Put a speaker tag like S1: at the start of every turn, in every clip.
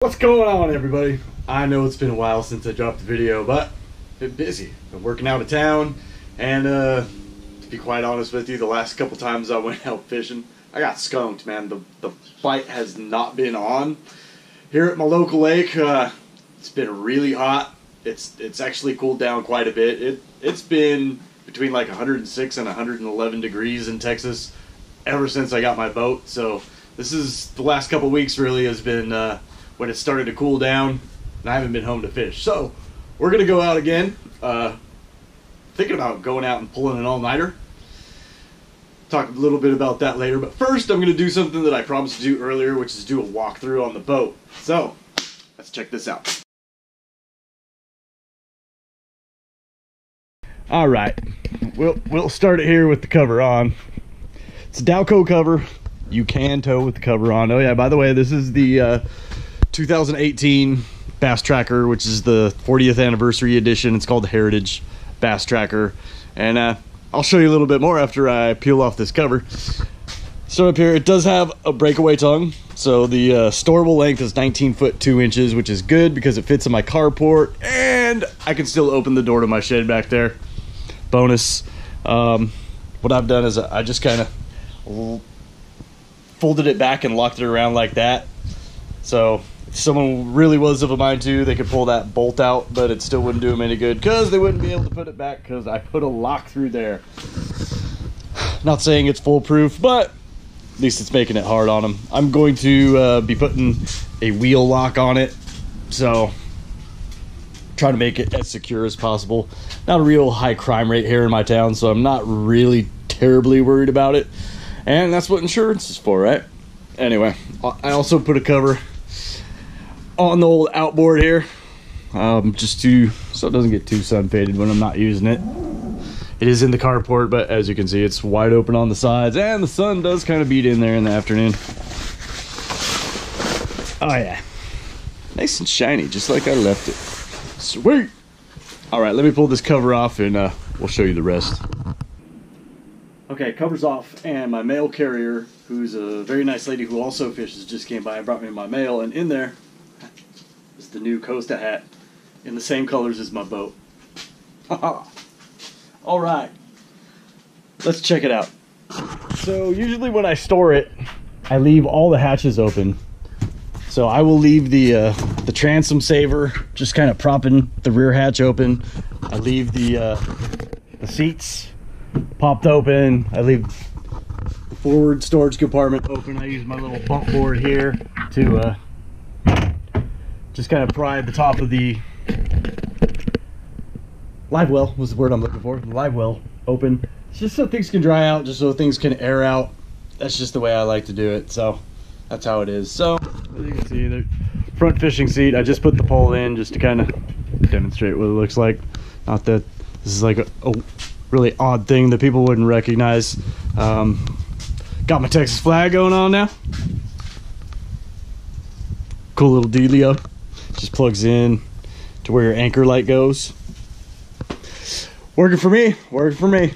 S1: What's going on, everybody? I know it's been a while since I dropped a video, but I've been busy. Been working out of town, and to be quite honest with you, the last couple times I went out fishing, I got skunked, man. The fight has not been on. Here at my local lake, it's been really hot. It's actually cooled down quite a bit. It's been between like 106 and 111 degrees in Texas ever since I got my boat. So this is the last couple weeks really has been when it started to cool down, and I haven't been home to fish. So we're gonna go out again. Thinking about going out and pulling an all-nighter. Talk a little bit about that later, but first I'm gonna do something that I promised to do earlier, which is do a walkthrough on the boat. So let's check this out. All right, we'll start it here with the cover on. It's a Dowco cover. You can tow with the cover on. Oh yeah, by the way, this is the 2018 Bass Tracker, which is the 40th anniversary edition. It's called the Heritage Bass Tracker, and I'll show you a little bit more after I peel off this cover. So up here, it does have a breakaway tongue. So the storable length is 19 foot 2 inches, which is good because it fits in my carport, and I can still open the door to my shed back there. Bonus. What I've done is I just kind of folded it back and locked it around like that. So if someone really was of a mind to, they could pull that bolt out, but it still wouldn't do them any good because they wouldn't be able to put it back because I put a lock through there. Not saying it's foolproof, but at least it's making it hard on them. I'm going to be putting a wheel lock on it, so try to make it as secure as possible. Not a real high crime rate here in my town, so I'm not really terribly worried about it, and that's what insurance is for, right? Anyway, I also put a cover on the old outboard here, just so it doesn't get too sun faded when I'm not using it. It is in the carport, but as you can see, it's wide open on the sides, and the sun does kind of beat in there in the afternoon. Oh yeah, nice and shiny, just like I left it. Sweet. All right, let me pull this cover off, and we'll show you the rest. Okay, cover's off, and my mail carrier, who's a very nice lady who also fishes, just came by and brought me my mail, and in there is the new Costa hat in the same colors as my boat. All right, let's check it out. So usually when I store it, I leave all the hatches open. So I will leave the transom saver just kind of propping the rear hatch open. I leave the seats popped open. I leave the forward storage compartment open. I use my little bump board here to just kind of pry the top of the live well, was the word I'm looking for. The live well open. It's just so things can dry out, just so things can air out. That's just the way I like to do it. So that's how it is. So as you can see, the front fishing seat, I just put the pole in just to kind of demonstrate what it looks like. Not that this is like a really odd thing that people wouldn't recognize. Got my Texas flag going on now. Cool little dealio. Just plugs in to where your anchor light goes. Working for me, working for me.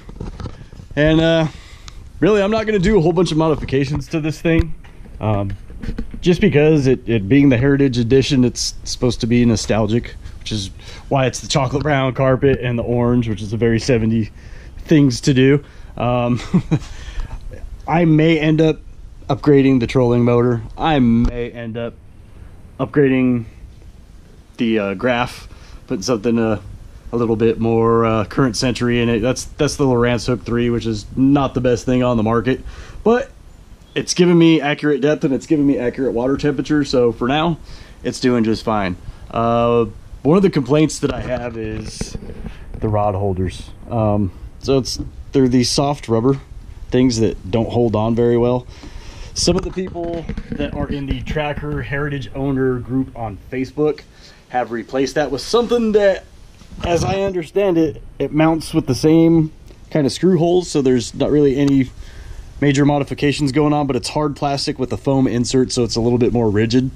S1: And really, I'm not gonna do a whole bunch of modifications to this thing. Just because it being the Heritage Edition, it's supposed to be nostalgic, which is why it's the chocolate brown carpet and the orange, which is a very 70s things to do. I may end up upgrading the trolling motor. I may end up upgrading the graph, putting something a little bit more current century in it. That's the Lowrance Hook 3, which is not the best thing on the market, but it's giving me accurate depth and it's giving me accurate water temperature. So for now, it's doing just fine. One of the complaints that I have is the rod holders. So they're these soft rubber things that don't hold on very well. Some of the people that are in the Tracker Heritage Owner group on Facebook have replaced that with something that, as I understand it, it mounts with the same kind of screw holes, so there's not really any major modifications going on, but it's hard plastic with a foam insert, so it's a little bit more rigid.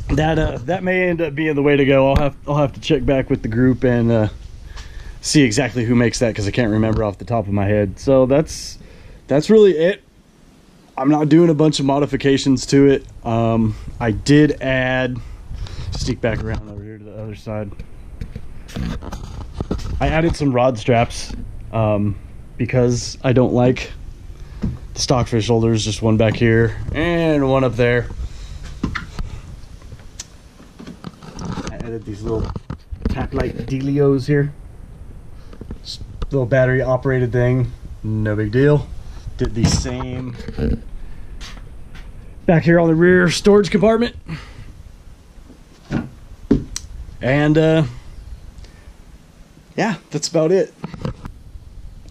S1: That may end up being the way to go. I'll have to check back with the group and see exactly who makes that, because I can't remember off the top of my head. So that's really it. I'm not doing a bunch of modifications to it. I did add, sneak back around over here to the other side. I added some rod straps because I don't like the stockfish holders. Just one back here and one up there. I added these little tack-like dealios here. Just little battery operated thing, no big deal. Did the same back here on the rear storage compartment. And yeah, that's about it.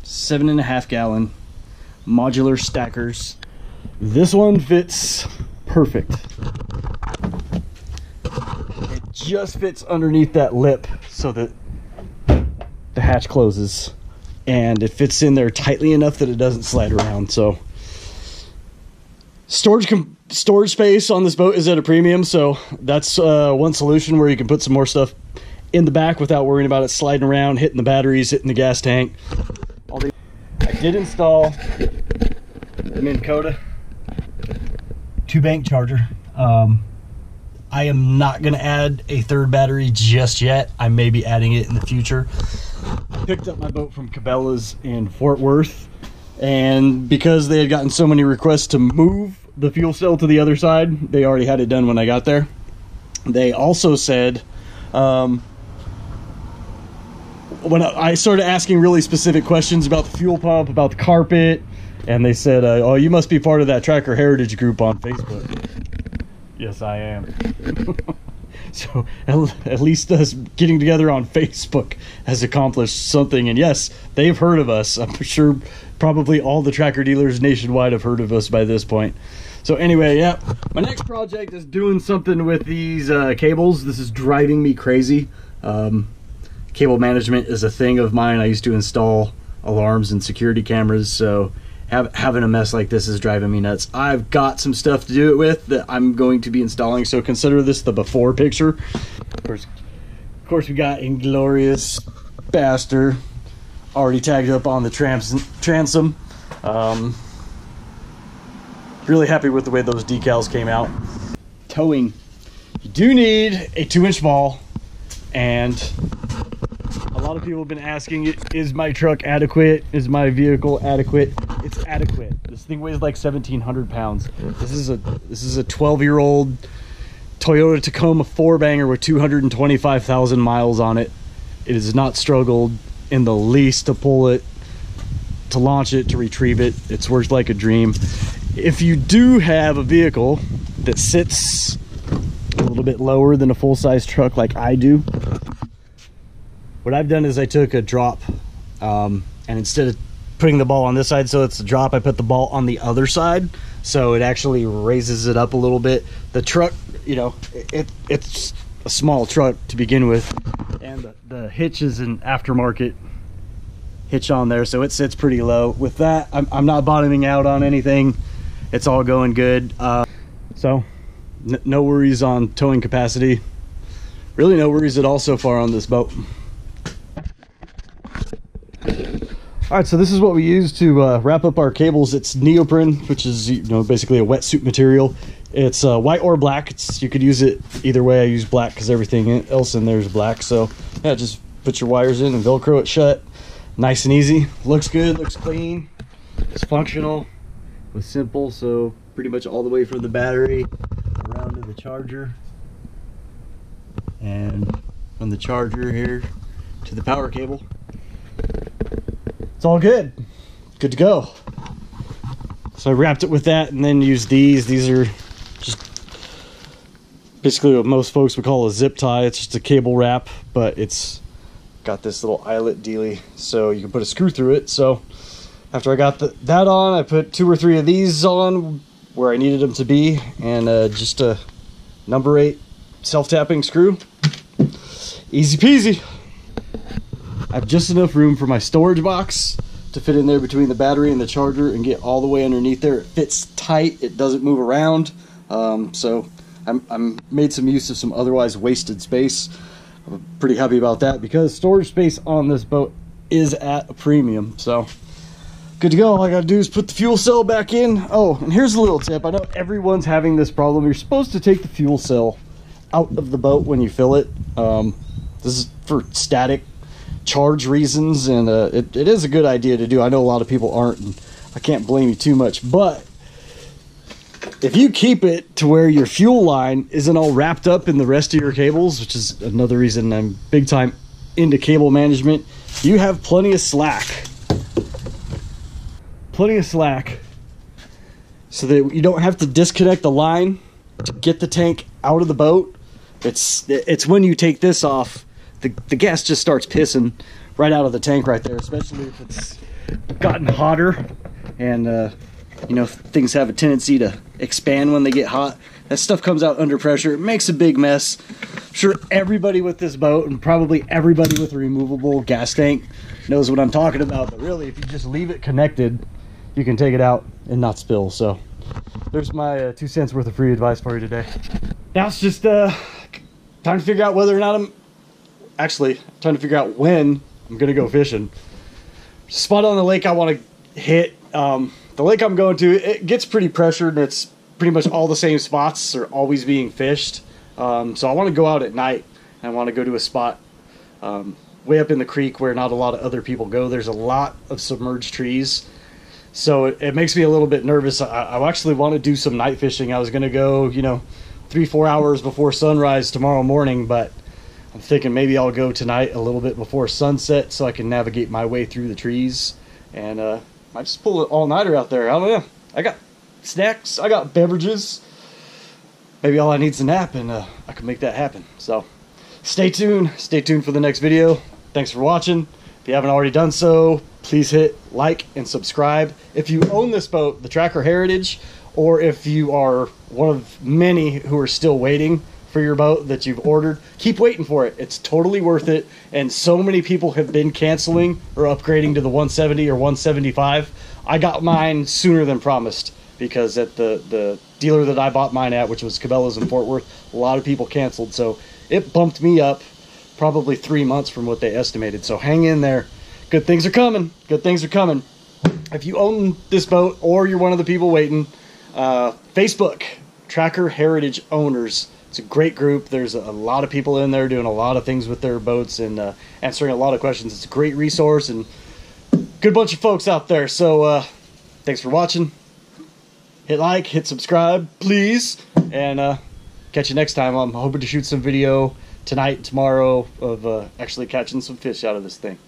S1: 7.5 gallon modular stackers. This one fits perfect. It just fits underneath that lip so that the hatch closes, and it fits in there tightly enough that it doesn't slide around. So storage space on this boat is at a premium, so that's one solution where you can put some more stuff in the back without worrying about it sliding around, hitting the batteries, hitting the gas tank. I did install the Minn Kota 2-bank charger. I am not going to add a third battery just yet. I may be adding it in the future. I picked up my boat from Cabela's in Fort Worth, and because they had gotten so many requests to move the fuel cell to the other side, they already had it done when I got there. They also said, when I started asking really specific questions about the fuel pump, about the carpet, and they said, oh, you must be part of that Tracker Heritage group on Facebook. Yes, I am. So at least us getting together on Facebook has accomplished something. And yes, they've heard of us. I'm sure probably all the tracker dealers nationwide have heard of us by this point. So anyway, yeah, my next project is doing something with these cables. This is driving me crazy. Cable management is a thing of mine. I used to install alarms and security cameras, so having a mess like this is driving me nuts. I've got some stuff to do it with that I'm going to be installing, so consider this the before picture. Of course we got Inglorious Bass-ter already tagged up on the transom. Really happy with the way those decals came out. Towing, you do need a 2-inch ball, and a lot of people have been asking, is my truck adequate? Is my vehicle adequate? It's adequate. This thing weighs like 1,700 pounds. This is a 12-year-old Toyota Tacoma 4-banger with 225,000 miles on it. It has not struggled in the least to pull it, to launch it, to retrieve it. It's worked like a dream. If you do have a vehicle that sits a little bit lower than a full-size truck like I do, what I've done is I took a drop, and instead of putting the ball on this side so it's a drop, I put the ball on the other side, so it actually raises it up a little bit. The truck, you know, it's a small truck to begin with, and the hitch is an aftermarket hitch on there, so it sits pretty low. With that, I'm not bottoming out on anything. It's all going good. So no worries on towing capacity. Really no worries at all so far on this boat. All right, so this is what we use to wrap up our cables. It's neoprene, which is, you know, basically a wetsuit material. It's white or black. You could use it either way. I use black because everything else in there is black. So yeah, just put your wires in and Velcro it shut. Nice and easy. Looks good, looks clean. It's functional. It was simple, so pretty much all the way from the battery around to the charger, and from the charger here to the power cable. It's all good. Good to go. So I wrapped it with that and then used these. These are just basically what most folks would call a zip tie. It's just a cable wrap, but it's got this little eyelet dealy, so you can put a screw through it. So after I got that on, I put 2 or 3 of these on where I needed them to be, and just a number 8 self-tapping screw. Easy peasy. I have just enough room for my storage box to fit in there between the battery and the charger and get all the way underneath there. It fits tight, it doesn't move around, so I'm made some use of some otherwise wasted space. I'm pretty happy about that because storage space on this boat is at a premium. So good to go. All I gotta do is put the fuel cell back in. Oh, and here's a little tip. I know everyone's having this problem. You're supposed to take the fuel cell out of the boat when you fill it. This is for static charge reasons, and it is a good idea to do. I know a lot of people aren't, and I can't blame you too much, but if you keep it to where your fuel line isn't all wrapped up in the rest of your cables, which is another reason I'm big time into cable management, you have plenty of slack so that you don't have to disconnect the line to get the tank out of the boat. It's when you take this off, the gas just starts pissing right out of the tank right there, especially if it's gotten hotter, and you know, things have a tendency to expand when they get hot. That stuff comes out under pressure. It makes a big mess. I'm sure everybody with this boat, and probably everybody with a removable gas tank, knows what I'm talking about. But really, if you just leave it connected, you can take it out and not spill. So there's my 2 cents worth of free advice for you today. Now it's just time to figure out whether or not trying to figure out when I'm gonna go fishing. Spot on the lake I want to hit. The lake I'm going to, it gets pretty pressured, and it's pretty much all the same spots are always being fished. So I want to go out at night, and I want to go to a spot way up in the creek where not a lot of other people go. There's a lot of submerged trees, so it makes me a little bit nervous. I actually want to do some night fishing. I was going to go, you know, 3-4 hours before sunrise tomorrow morning, but I'm thinking maybe I'll go tonight a little bit before sunset so I can navigate my way through the trees, and I just pull an all-nighter out there. I don't know. I got snacks. I got beverages. Maybe all I need is a nap, and I can make that happen. So stay tuned. Stay tuned for the next video. Thanks for watching. If you haven't already done so, please hit like and subscribe. If you own this boat, the Tracker Heritage, or if you are one of many who are still waiting for your boat that you've ordered, keep waiting for it. It's totally worth it, and so many people have been canceling or upgrading to the 170 or 175. I got mine sooner than promised, because at the dealer that I bought mine at, which was Cabela's in Fort Worth, a lot of people canceled, so it bumped me up probably 3 months from what they estimated. So hang in there. Good things are coming. Good things are coming. If you own this boat, or you're one of the people waiting, Facebook, Tracker Heritage Owners. It's a great group. There's a lot of people in there doing a lot of things with their boats, and answering a lot of questions. It's a great resource, and good bunch of folks out there. So thanks for watching. Hit like, hit subscribe, please, and catch you next time. I'm hoping to shoot some video tonight, tomorrow, of actually catching some fish out of this thing.